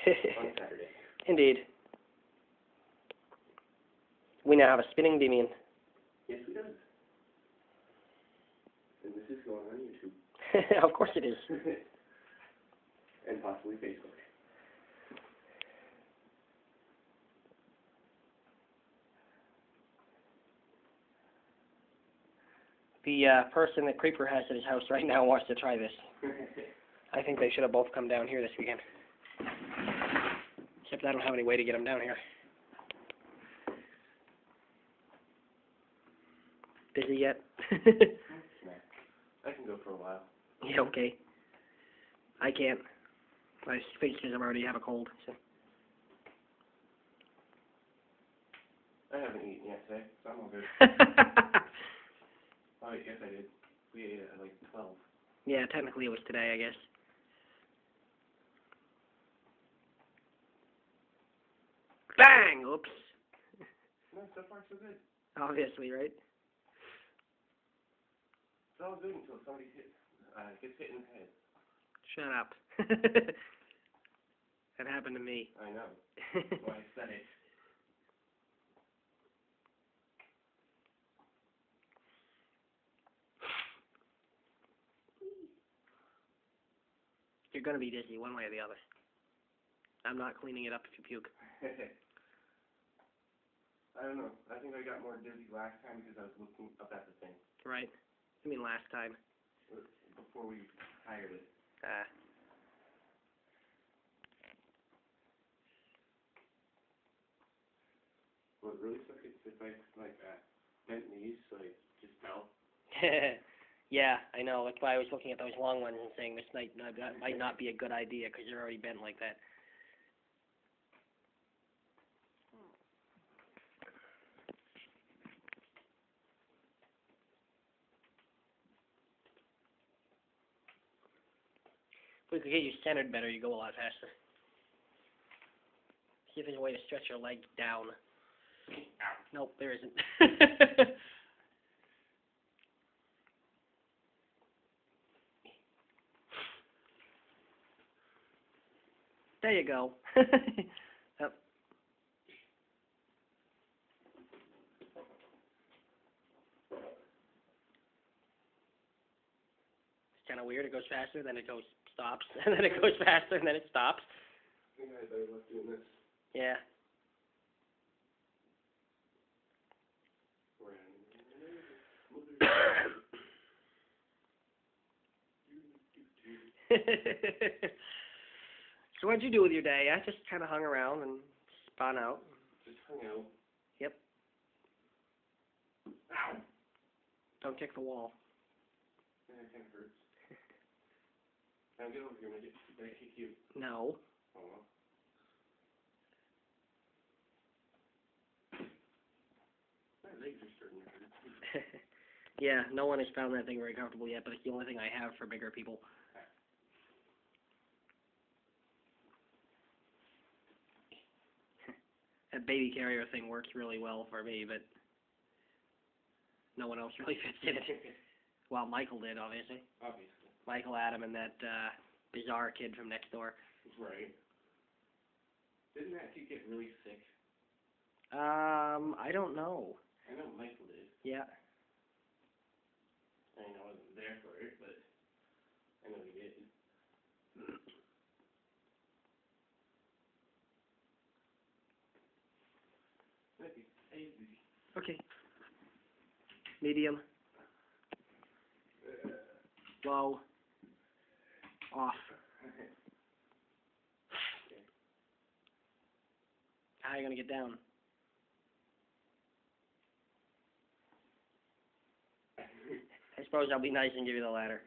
on Saturday. Indeed. We now have a spinning Damion. Yes, we does. And this is going on YouTube. Of course it is. And possibly Facebook. The person that Creeper has at his house right now wants to try this. I think they should have both come down here this weekend. Except I don't have any way to get them down here. Busy yet? I can go for a while. Yeah, okay. I can't. My face because I already have a cold. So. I haven't eaten yet today, so I'm all good. Oh, yes, I did. We ate at like 12. Yeah, technically it was today, I guess. Bang! Oops. No, so far so good. Obviously, right? It's all good until somebody gets hit in the head. Shut up. That happened to me. I know. That's why I said it. You're gonna be dizzy one way or the other. I'm not cleaning it up if you puke. I don't know. I think I got more dizzy last time because I was looking up at the thing. Right. I mean last time. Before we hired it. What really sucks is if I bent knees, so I just fell. Yeah, I know. That's why I was looking at those long ones and saying this might not be a good idea because you're already bent like that. If we could get you centered better, you go a lot faster. See if there's a way to stretch your leg down. Nope, there isn't. There you go. Yep. It's kind of weird. It goes faster, then it stops, and then it goes faster, and then it stops. I think I better look doing this. Yeah. So what'd you do with your day? I just kind of hung around and spun out. Just hung out. Yep. Ow. Don't kick the wall. Yeah, it kind of hurts. Now get over here, midget. Did I kick you? No. Oh, well. My legs are starting to hurt. Yeah, no one has found that thing very comfortable yet, but it's the only thing I have for bigger people. That baby carrier thing works really well for me, but no one else really fits in it. Well, Michael did, obviously. Obviously. Michael, Adam, and that bizarre kid from next door. Right. Didn't that kid get really sick? I don't know. I know Michael did. Yeah. I mean, I wasn't there for it, but I know he did. Okay. Medium. Low. Off. How are you going to get down? I suppose I'll be nice and give you the ladder.